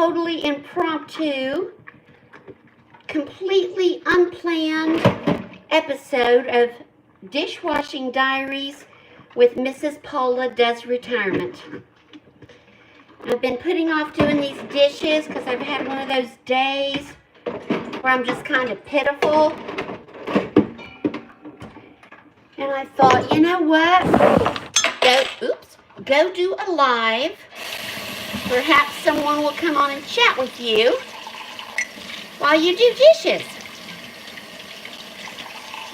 totally impromptu, completely unplanned episode of Dishwashing Diaries with Mrs. Paula Does Retirement. I've been putting off doing these dishes because I've had one of those days where I'm just kind of pitiful. And I thought, you know what? Go do a live. Perhaps someone will come on and chat with you while you do dishes.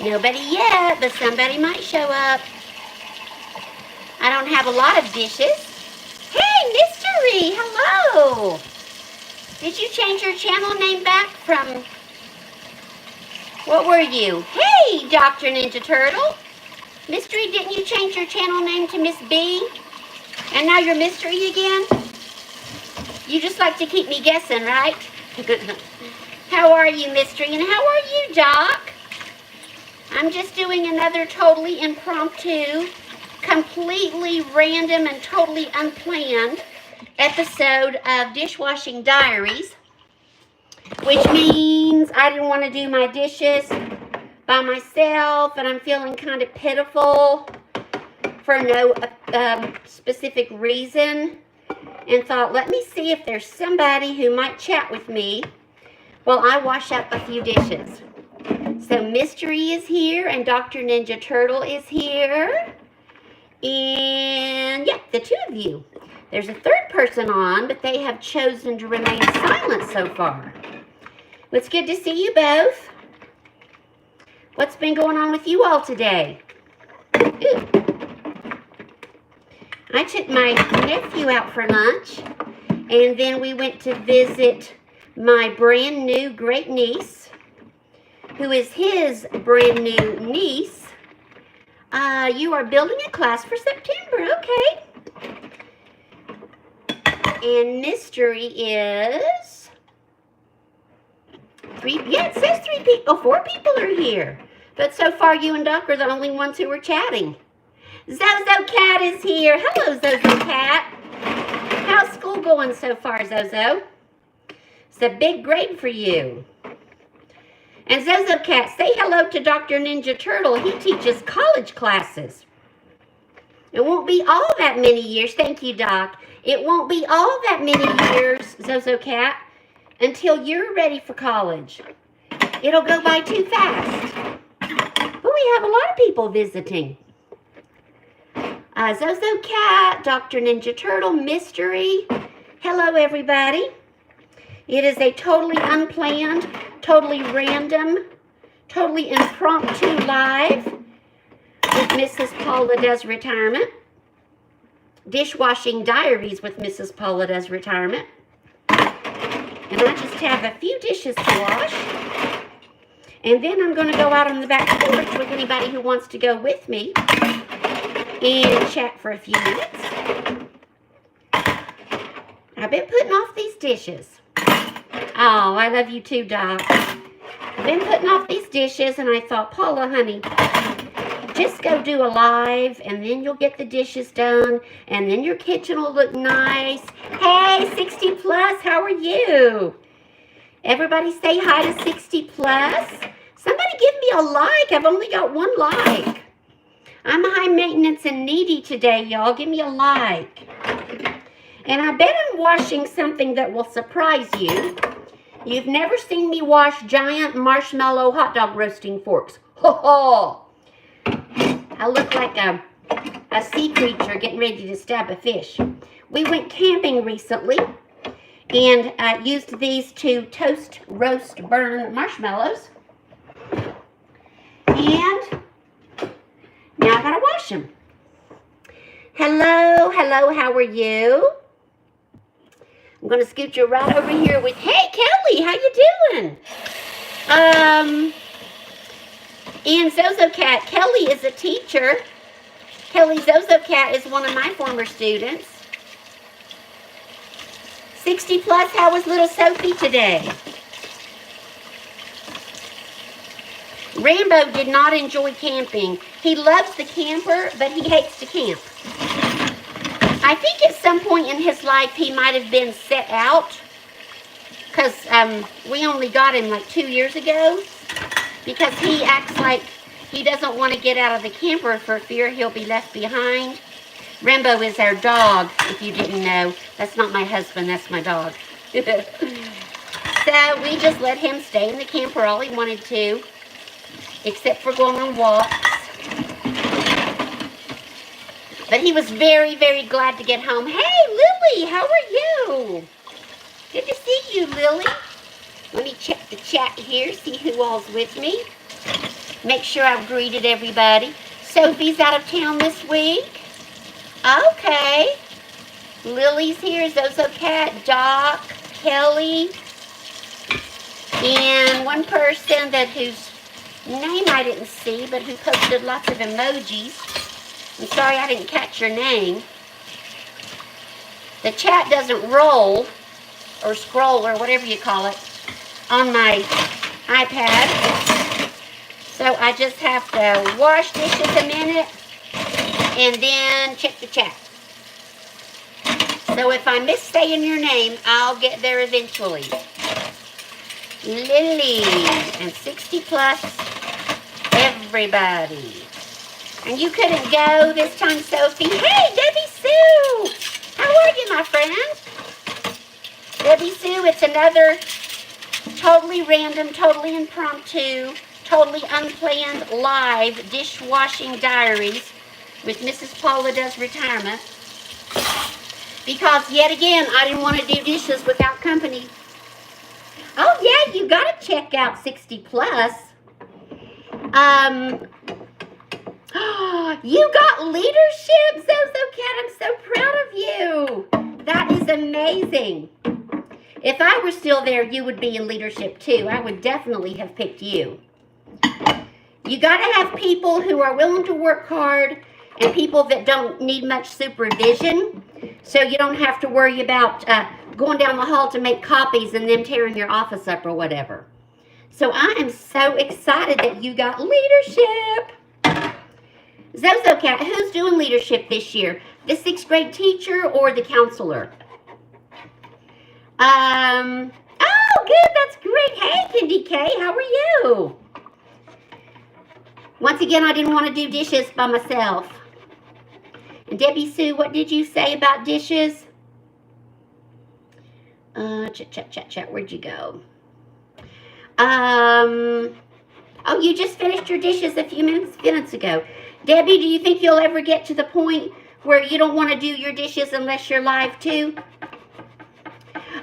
Nobody yet, but somebody might show up. I don't have a lot of dishes. Hey, Mystery, hello. Did you change your channel name back from, what were you? Hey, Dr. Ninja Turtle. Mystery, didn't you change your channel name to Miss B? And now you're Mystery again? You just like to keep me guessing, right? How are you, Mystery? And how are you, Doc? I'm just doing another totally impromptu, completely random and totally unplanned episode of Dishwashing Diaries, which means I didn't want to do my dishes by myself, and I'm feeling kind of pitiful for no specific reason, and thought, let me see if there's somebody who might chat with me while I wash up a few dishes. So Mystery is here, and Dr. Ninja Turtle is here, and yeah, the two of you. There's a third person on, but they have chosen to remain silent so far. It's good to see you both. What's been going on with you all today? Ooh. I took my nephew out for lunch, and then we went to visit my brand new great niece, who is his brand new niece. You are building a class for September, okay. And Mystery is it says 3 people. 4 people are here. But so far, you and Doc are the only ones who are chatting. Zozo Cat is here. Hello, Zozo Cat. How's school going so far, Zozo? It's a big grade for you. And Zozo Cat, say hello to Dr. Ninja Turtle. He teaches college classes. It won't be all that many years. Thank you, Doc. It won't be all that many years, Zozo Cat, until you're ready for college. It'll go by too fast. But we have a lot of people visiting. Zozo Cat, Dr. Ninja Turtle, Mystery. Hello, everybody. It is a totally unplanned, totally random, totally impromptu live with Mrs. Paula Does Retirement. Dishwashing Diaries with Mrs. Paula Does Retirement. And I just have a few dishes to wash. And then I'm going to go out on the back porch with anybody who wants to go with me and chat for a few minutes. I've been putting off these dishes. Oh, I love you too, Doc. I've been putting off these dishes, and I thought, Paula, honey, just go do a live, and then you'll get the dishes done, and then your kitchen will look nice. Hey, 60 plus, how are you? Everybody say hi to 60 plus. Somebody give me a like. I've only got 1 like. I'm high maintenance and needy today, y'all. Give me a like. And I bet I'm washing something that will surprise you. You've never seen me wash giant marshmallow hot dog roasting forks. Ho ho! I look like a sea creature getting ready to stab a fish. We went camping recently and used these to toast, roast, burn marshmallows. And now I gotta wash them. Hello, hello, how are you? I'm gonna scoot you right over here with, hey Kelly, how you doing? And Zozo Cat, Kelly is a teacher. Kelly Zozo Cat is one of my former students. 60 plus, how was little Sophie today? Rambo did not enjoy camping. He loves the camper, but he hates to camp. I think at some point in his life he might have been set out because we only got him like 2 years ago, because he acts like he doesn't want to get out of the camper for fear he'll be left behind. Rambo is our dog, if you didn't know. That's not my husband, that's my dog. So we just let him stay in the camper all he wanted to, except for going on walks. But he was very, very glad to get home. Hey, Lily, how are you? Good to see you, Lily. Let me check the chat here, see who all's with me. Make sure I've greeted everybody. Sophie's out of town this week. Okay. Lily's here, Zozo Cat, Doc, Kelly, and one person whose name I didn't see, but who posted lots of emojis. I'm sorry I didn't catch your name. The chat doesn't roll or scroll or whatever you call it on my iPad. So I just have to wash dishes a minute and then check the chat. So if I miss saying your name, I'll get there eventually. Lily and 60 plus everybody. And you couldn't go this time, Sophie. Hey, Debbie Sue! How are you, my friend? Debbie Sue, it's another totally random, totally impromptu, totally unplanned live dishwashing diaries with Mrs. Paula Does Retirement. Because, yet again, I didn't want to do dishes without company. Oh, yeah, you got to check out 60 plus. You got leadership, Zozo Cat. I'm so proud of you. That is amazing. If I were still there, you would be in leadership too. I would definitely have picked you. You got to have people who are willing to work hard and people that don't need much supervision, so you don't have to worry about going down the hall to make copies and them tearing your office up or whatever. So I am so excited that you got leadership. Zozo Cat, who's doing leadership this year? The 6th grade teacher or the counselor? Oh, good, that's great. Hey, Candy K, how are you? Once again, I didn't want to do dishes by myself. And Debbie Sue, what did you say about dishes? Chat, where'd you go? Oh, you just finished your dishes a few minutes ago. Debbie, do you think you'll ever get to the point where you don't want to do your dishes unless you're live too?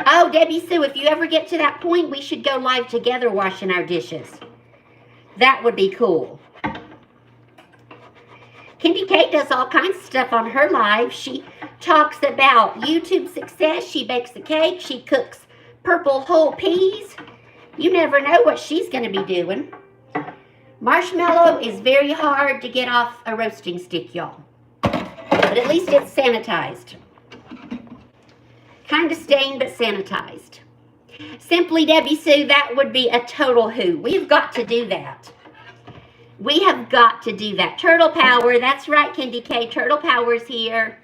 Oh, Debbie Sue, if you ever get to that point, we should go live together washing our dishes. That would be cool. Candy Kate does all kinds of stuff on her live. She talks about YouTube success. She bakes a cake. She cooks purple whole peas. You never know what she's going to be doing. Marshmallow is very hard to get off a roasting stick, y'all. But at least it's sanitized. Kind of stained, but sanitized. Simply Debbie Sue, that would be a total hoot. We've got to do that. We have got to do that. Turtle Power, that's right, Candy K. Turtle Power's here.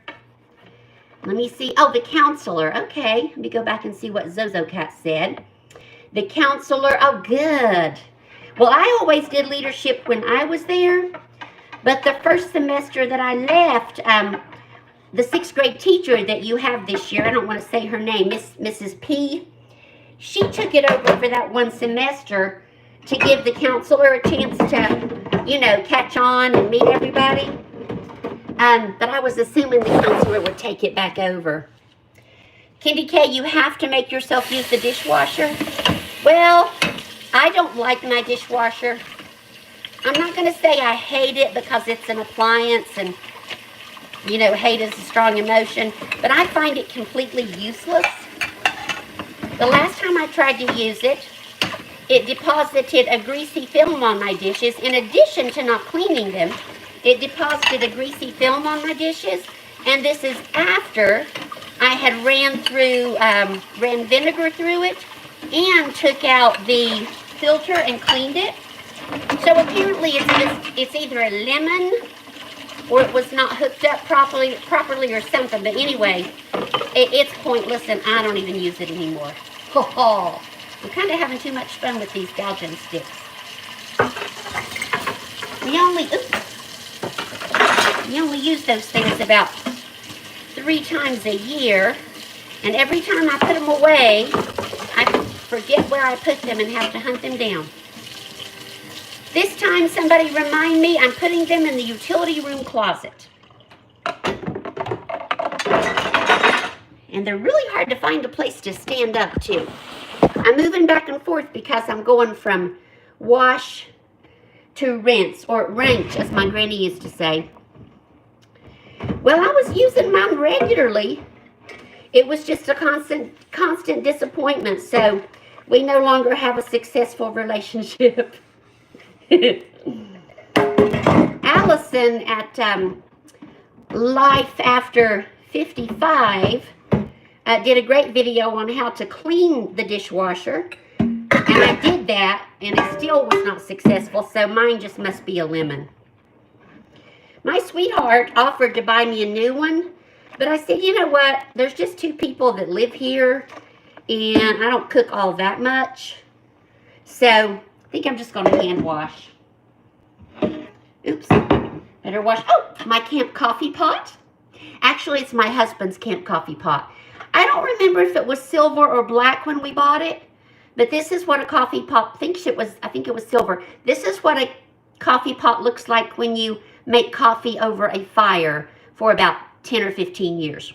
Let me see. Oh, the counselor. Okay, let me go back and see what Zozo Cat said. The counselor, oh, good. Well, I always did leadership when I was there, but the first semester that I left, the 6th grade teacher that you have this year, I don't want to say her name, Mrs. P, she took it over for that one semester to give the counselor a chance to, you know, catch on and meet everybody. But I was assuming the counselor would take it back over. Candy K, you have to make yourself use the dishwasher. Well, I don't like my dishwasher. I'm not going to say I hate it because it's an appliance and, you know, hate is a strong emotion, but I find it completely useless. The last time I tried to use it, it deposited a greasy film on my dishes. In addition to not cleaning them, it deposited a greasy film on my dishes, and this is after I had ran vinegar through it and took out the filter and cleaned it. So apparently it's either a lemon or it was not hooked up properly or something. But anyway, it's pointless and I don't even use it anymore. Oh, I'm kind of having too much fun with these gouging sticks. We only use those things about 3 times a year, and every time I put them away, I forget where I put them and have to hunt them down. This time, somebody remind me, I'm putting them in the utility room closet. And they're really hard to find a place to stand up to. I'm moving back and forth because I'm going from wash to rinse, or wrench, as my granny used to say. Well, I was using mine regularly. It was just a constant disappointment, so we no longer have a successful relationship. Allison at Life After 55 did a great video on how to clean the dishwasher, and I did that, and it still was not successful, so mine just must be a lemon. My sweetheart offered to buy me a new one, but I said, you know what, there's just 2 people that live here, and I don't cook all that much, so I think I'm just going to hand wash. Oops, better wash. Oh, my camp coffee pot. Actually, it's my husband's camp coffee pot. I don't remember if it was silver or black when we bought it, but this is what a coffee pot, I think it was silver. This is what a coffee pot looks like when you make coffee over a fire for about 10 or 15 years.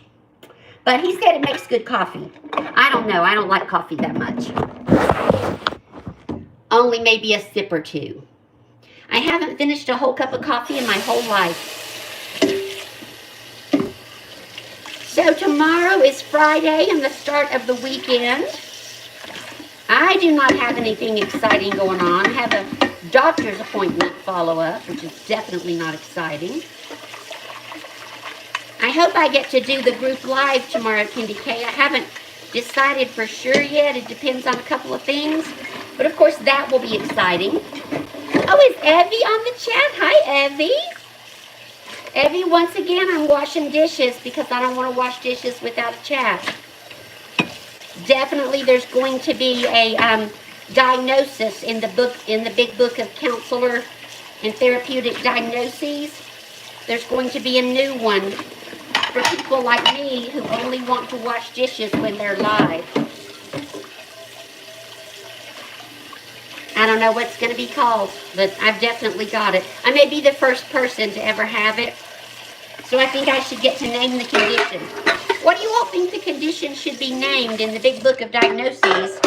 But he said it makes good coffee. I don't know. I don't like coffee that much. Only maybe a sip or 2. I haven't finished a whole cup of coffee in my whole life. So tomorrow is Friday and the start of the weekend. I do not have anything exciting going on. I have a doctor's appointment follow-up, which is definitely not exciting. I hope I get to do the group live tomorrow, Candy K. I haven't decided for sure yet. It depends on a couple of things. But of course, that will be exciting. Oh, is Evie on the chat? Hi, Evie. Evie, once again, I'm washing dishes because I don't want to wash dishes without a chat. Definitely, there's going to be a diagnosis in the book, in the big book of counselor and therapeutic diagnoses. There's going to be a new one for people like me who only want to wash dishes when they're live. I don't know what's going to be called, but I've definitely got it. I may be the first person to ever have it, so I think I should get to name the condition. What do you all think the condition should be named in the big book of diagnoses?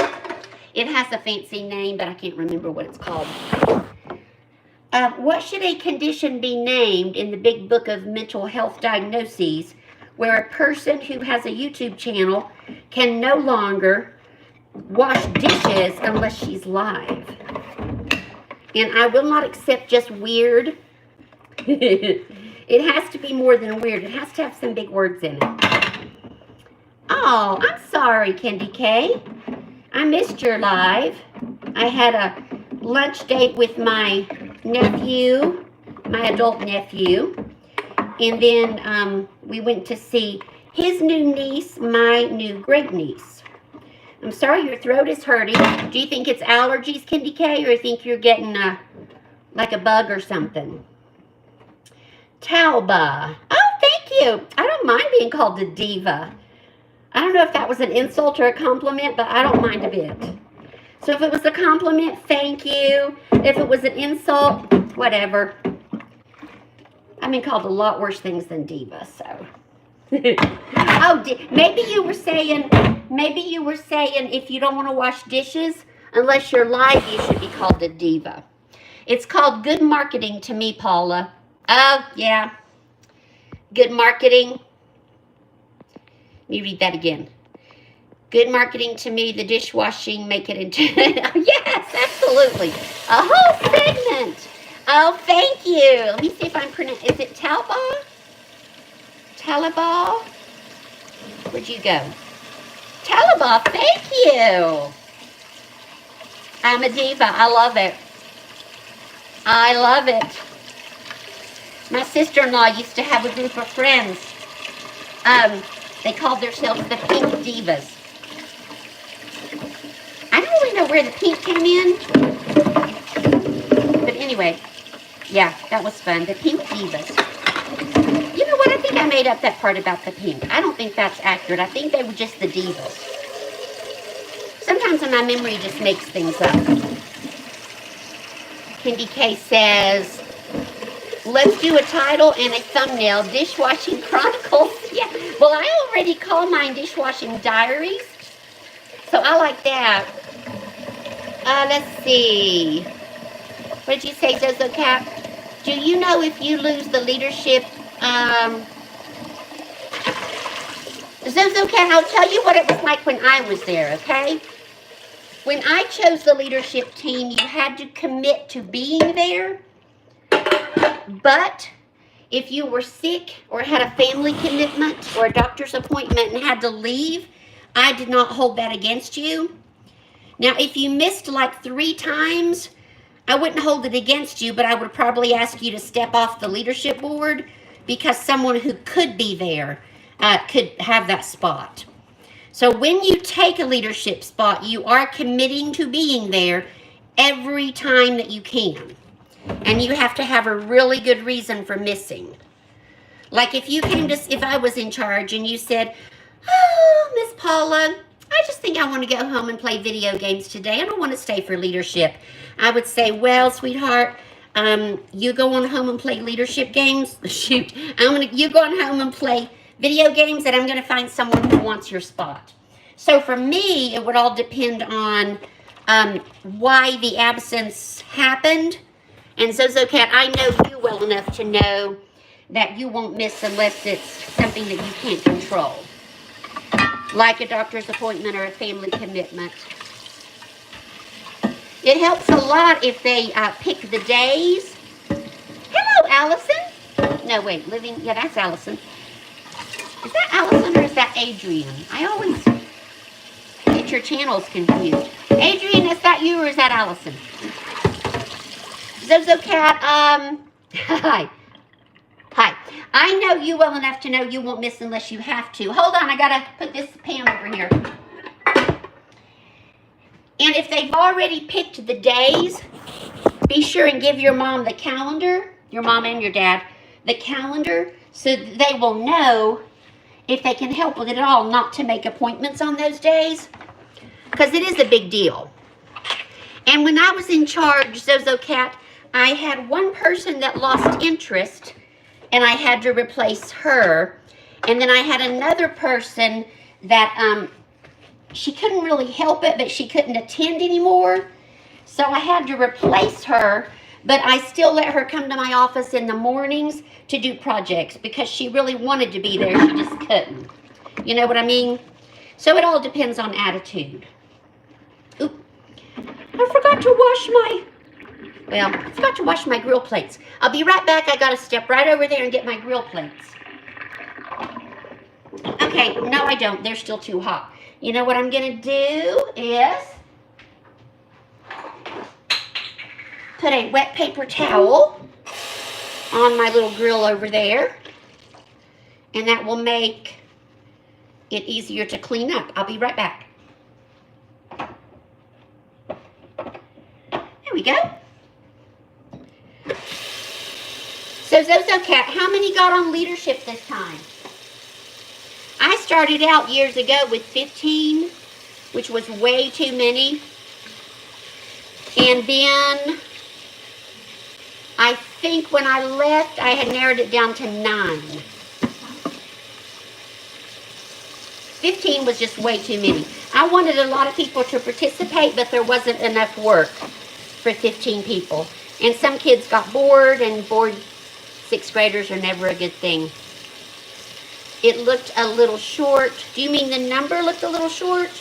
It has a fancy name, but I can't remember what it's called. What should a condition be named in the big book of mental health diagnoses where a person who has a YouTube channel can no longer wash dishes unless she's live? And I will not accept just weird. It has to be more than weird. It has to have some big words in it. Oh, I'm sorry, Candy K. I missed your live. I had a lunch date with my nephew, my adult nephew. And then we went to see his new niece, my new great niece. I'm sorry your throat is hurting. Do you think it's allergies, Candy K, or you think you're getting like a bug or something? Talba. Oh, thank you. I don't mind being called a diva. I don't know if that was an insult or a compliment, but I don't mind a bit. So if it was a compliment, thank you. If it was an insult, whatever. I've been called a lot worse things than diva, so. Oh, maybe you were saying if you don't want to wash dishes, unless you're live, you should be called a diva. It's called good marketing to me, Paula. Oh, yeah. Good marketing. Let me read that again. Good marketing to me, the dishwashing, make it into... Yes, absolutely. A whole segment. Oh, thank you. Let me see if I'm pronouncing... Is it Talba? Talaba? Where'd you go? Talaba, thank you. I'm a diva. I love it. I love it. My sister-in-law used to have a group of friends. They called themselves the Pink Divas. where the pink came in. But anyway, yeah, that was fun. The pink divas. You know what? I think I made up that part about the pink. I don't think that's accurate. I think they were just the divas. Sometimes my memory just makes things up. Candy K says, let's do a title and a thumbnail. Dishwashing Chronicles. Yeah. Well, I already call mine Dishwashing Diaries. So I like that. Let's see. What did you say, Zozo Cat? Do you know if you lose the leadership? Zozo Cat, I'll tell you what it was like when I was there, okay? When I chose the leadership team, you had to commit to being there. But if you were sick or had a family commitment or a doctor's appointment and had to leave, I did not hold that against you. Now, if you missed like 3 times, I wouldn't hold it against you, but I would probably ask you to step off the leadership board because someone who could be there could have that spot. So when you take a leadership spot, you are committing to being there every time that you can. And you have to have a really good reason for missing. Like if I was in charge and you said, oh, Miss Paula, I just think I want to go home and play video games today. I don't want to stay for leadership. I would say, well, sweetheart, you go on home and play leadership games. Shoot, you go on home and play video games, and I'm going to find someone who wants your spot. So for me, it would all depend on why the absence happened. And Zozo Cat, I know you well enough to know that you won't miss unless it's something that you can't control. Like a doctor's appointment or a family commitment. It helps a lot if they pick the days. Hello, Allison. No, wait, yeah, that's Allison. Is that Allison or is that Adrian? I always get your channels confused. Adrian, is that you or is that Allison? Zozo Cat, hi. Hi. I know you well enough to know you won't miss unless you have to. Hold on, I gotta put this pan over here. And if they've already picked the days, be sure and give your mom the calendar, your mom and your dad, the calendar, so they will know if they can help with it at all, not to make appointments on those days, because it is a big deal. And when I was in charge, Zozo Cat, I had one person that lost interest, and I had to replace her. And then I had another person that she couldn't really help it, but she couldn't attend anymore. So I had to replace her, but I still let her come to my office in the mornings to do projects because she really wanted to be there. She just couldn't. You know what I mean? So it all depends on attitude. Oop. I forgot to wash my grill plates. I'll be right back. I got to step right over there and get my grill plates. Okay, no I don't. They're still too hot. You know what I'm going to do is put a wet paper towel on my little grill over there. And that will make it easier to clean up. I'll be right back. There we go. So Zozo Cat, how many got on leadership this time? I started out years ago with 15, which was way too many. And then I think when I left, I had narrowed it down to 9. 15 was just way too many. I wanted a lot of people to participate, but there wasn't enough work for 15 people. And some kids got bored, and bored 6th graders are never a good thing. It looked a little short. Do you mean the number looked a little short?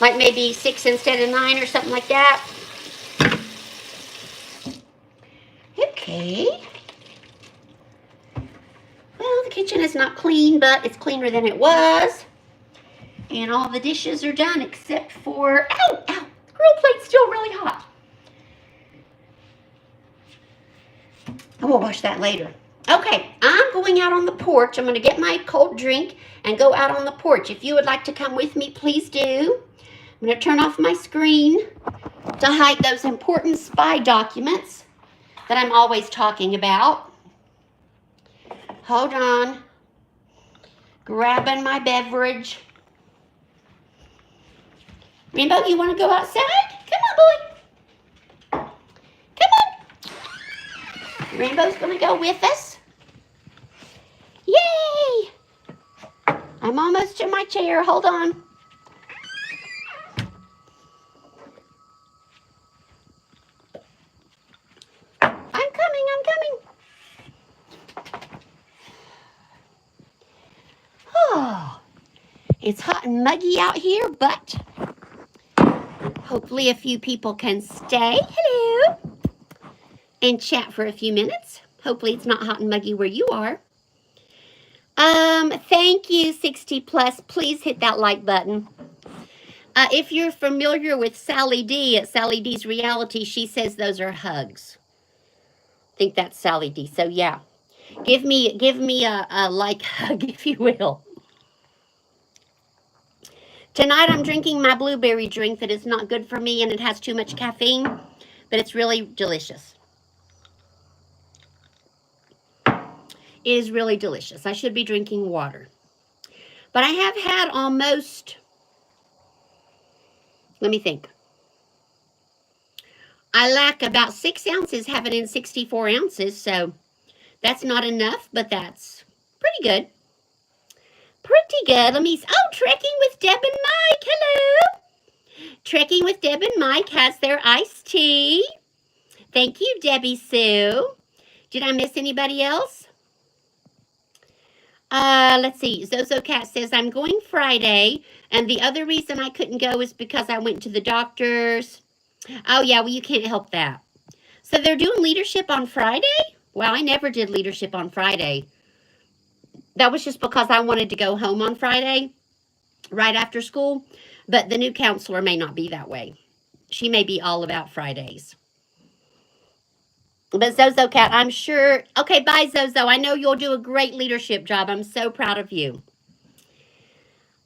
Like maybe 6 instead of 9 or something like that? Okay. Well, the kitchen is not clean, but it's cleaner than it was. And all the dishes are done except for... Ow! Ow! The grill plate's still really hot. I will wash that later. Okay, I'm going out on the porch. I'm going to get my cold drink and go out on the porch. If you would like to come with me, please do. I'm going to turn off my screen to hide those important spy documents that I'm always talking about. Hold on. Grabbing my beverage. Rainbow, you want to go outside? Come on, boy. Come on. Rainbow's going to go with us. Yay! I'm almost to my chair. Hold on. I'm coming. Oh, it's hot and muggy out here, but hopefully a few people can stay. Hello. And chat for a few minutes. Hopefully it's not hot and muggy where you are. Thank you, 60 plus. Please hit that like button. If you're familiar with Sally D at Sally D's Reality, she says those are hugs. I think that's Sally D. So yeah, give me a like hug, if you will. Tonight I'm drinking my blueberry drink that is not good for me and it has too much caffeine, but it's really delicious. It is really delicious. I should be drinking water. But I have had almost, let me think. I lack about 6 ounces, have it in 64 ounces, so that's not enough, but that's pretty good. Pretty good. Let me, oh, Trekking with Deb and Mike. Hello. Trekking with Deb and Mike has their iced tea. Thank you, Debbie Sue. Did I miss anybody else? Let's see. Zozo Cat says, I'm going Friday, and the other reason I couldn't go is because I went to the doctor's. Oh, yeah, well, you can't help that. So they're doing leadership on Friday? Well, I never did leadership on Friday. That was just because I wanted to go home on Friday, right after school. But the new counselor may not be that way. She may be all about Fridays. But Zozo Cat, I'm sure. Okay, bye, Zozo. I know you'll do a great leadership job. I'm so proud of you.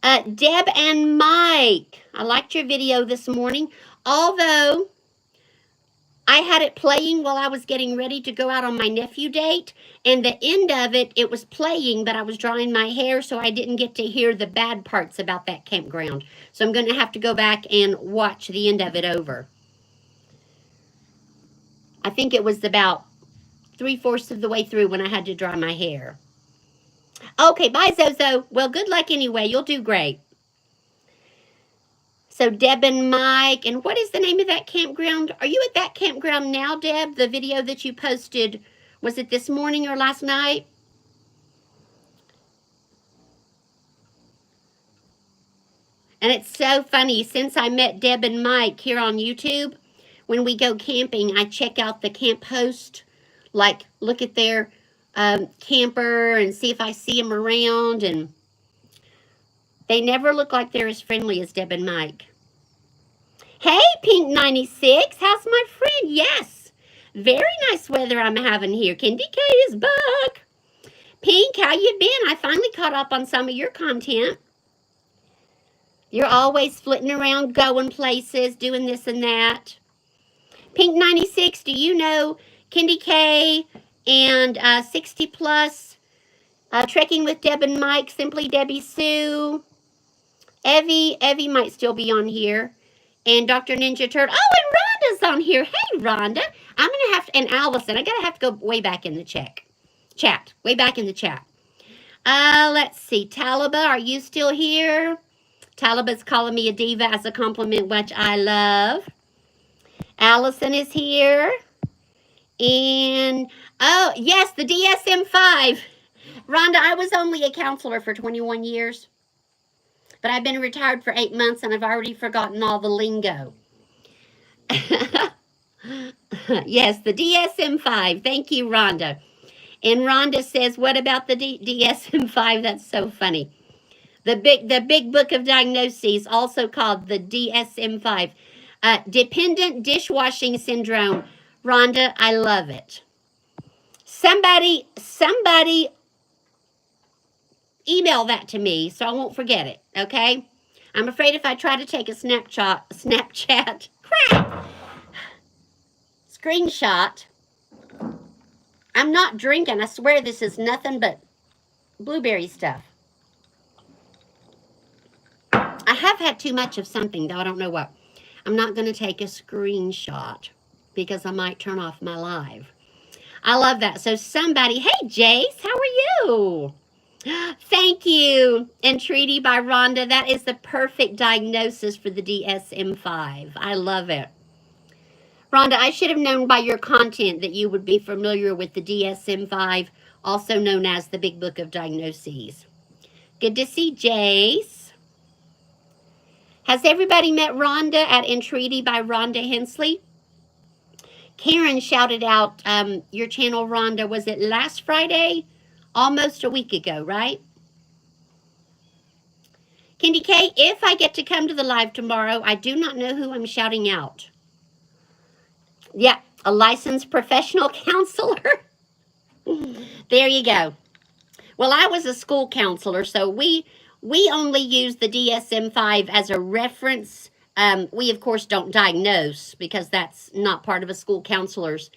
Deb and Mike, I liked your video this morning. Although I had it playing while I was getting ready to go out on my nephew date. And the end of it, it was playing, but I was drying my hair, so I didn't get to hear the bad parts about that campground. So I'm going to have to go back and watch the end of it over. I think it was about 3/4 of the way through when I had to dry my hair. Okay, bye, Zozo. Well, good luck anyway. You'll do great. So Deb and Mike, and what is the name of that campground? Are you at that campground now, Deb? The video that you posted, was it this morning or last night? And it's so funny, since I met Deb and Mike here on YouTube, when we go camping, I check out the camp host, like look at their camper and see if I see them around, and they never look like they're as friendly as Deb and Mike. Hey, Pink 96, how's my friend? Yes, very nice weather I'm having here. Candy K is back. Pink, how you been? I finally caught up on some of your content. You're always flitting around, going places, doing this and that. Pink 96, do you know Candy K and 60 plus, Trekking with Deb and Mike, Simply Debbie Sue, Evie might still be on here, and Dr. Ninja Turtle. Oh, and Rhonda's on here. Hey, Rhonda. I'm going to have to, and Allison, I got to have to go way back in the chat, way back in the chat. Let's see. Talaba, are you still here? Talaba's calling me a diva as a compliment, which I love. Allison is here. And, oh, yes, the DSM-5. Rhonda, I was only a counselor for 21 years. But I've been retired for 8 months, and I've already forgotten all the lingo. Yes, the DSM-5. Thank you, Rhonda. And Rhonda says, what about the DSM-5? That's so funny. The big book of diagnoses, also called the DSM-5. Dependent dishwashing syndrome. Rhonda, I love it. Somebody email that to me so I won't forget it, okay? I'm afraid if I try to take a Snapchat screenshot, I'm not drinking. I swear this is nothing but blueberry stuff. I have had too much of something, though. I don't know what. I'm not going to take a screenshot because I might turn off my live. I love that. So somebody, hey, Jace, how are you? Thank you. Entreaty by Rhonda. That is the perfect diagnosis for the DSM-5. I love it. Rhonda, I should have known by your content that you would be familiar with the DSM-5, also known as the Big Book of Diagnoses. Good to see Jace. Has everybody met Rhonda at Entreaty by Rhonda Hensley? Karen shouted out your channel, Rhonda. Was it last Friday? Almost a week ago, right? Candy K, if I get to come to the live tomorrow, I do not know who I'm shouting out. Yeah, a licensed professional counselor. There you go. Well, I was a school counselor, so we only use the DSM-5 as a reference. We, of course, don't diagnose because that's not part of a school counselor's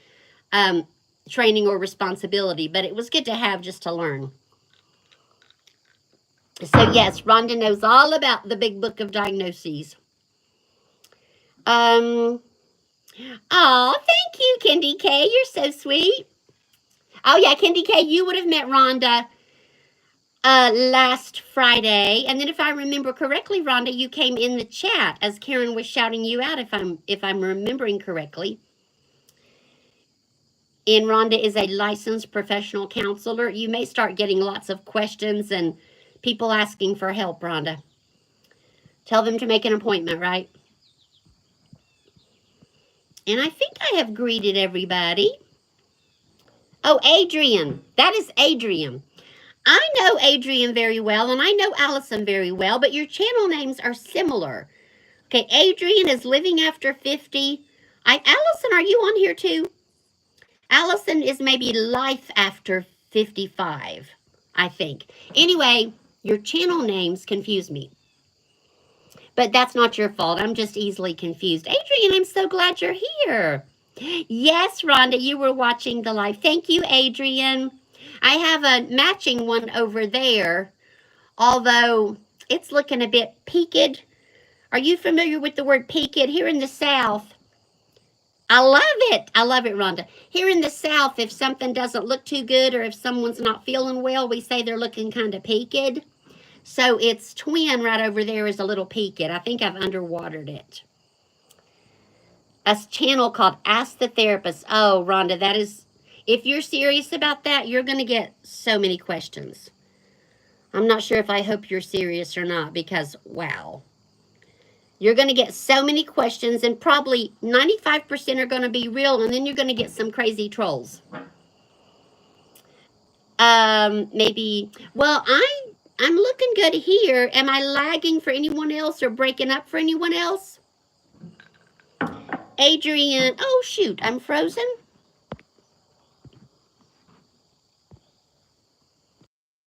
training or responsibility, but it was good to have just to learn. So, yes, Rhonda knows all about the Big Book of Diagnoses. Oh, thank you, Candy K. You're so sweet. Oh, yeah, Candy K, you would have met Rhonda last Friday. And then if I remember correctly, Rhonda, you came in the chat as Karen was shouting you out, if I'm remembering correctly. And Rhonda is a licensed professional counselor. You may start getting lots of questions and people asking for help, Rhonda. Tell them to make an appointment, right? And I think I have greeted everybody. Oh, Adrian. That is Adrian. I know Adrian very well, and I know Allison very well, but your channel names are similar. Okay, Adrian is Living After 50. Allison, are you on here too? Allison is maybe Life After 55, I think. Anyway, your channel names confuse me. But that's not your fault. I'm just easily confused. Adrian, I'm so glad you're here. Yes, Rhonda, you were watching the live. Thank you, Adrian. I have a matching one over there, although it's looking a bit peaked. Are you familiar with the word peaked? Here in the South, I love it. I love it, Rhonda. Here in the South, if something doesn't look too good or if someone's not feeling well, we say they're looking kind of peaked. So its twin right over there is a little peaked. I think I've underwatered it. A channel called Ask the Therapist. Oh, Rhonda, that is, if you're serious about that, you're going to get so many questions. I'm not sure if I hope you're serious or not because, wow. You're going to get so many questions and probably 95% are going to be real and then you're going to get some crazy trolls. Maybe, well, I'm looking good here. Am I lagging for anyone else or breaking up for anyone else? Adrian, oh shoot, I'm frozen.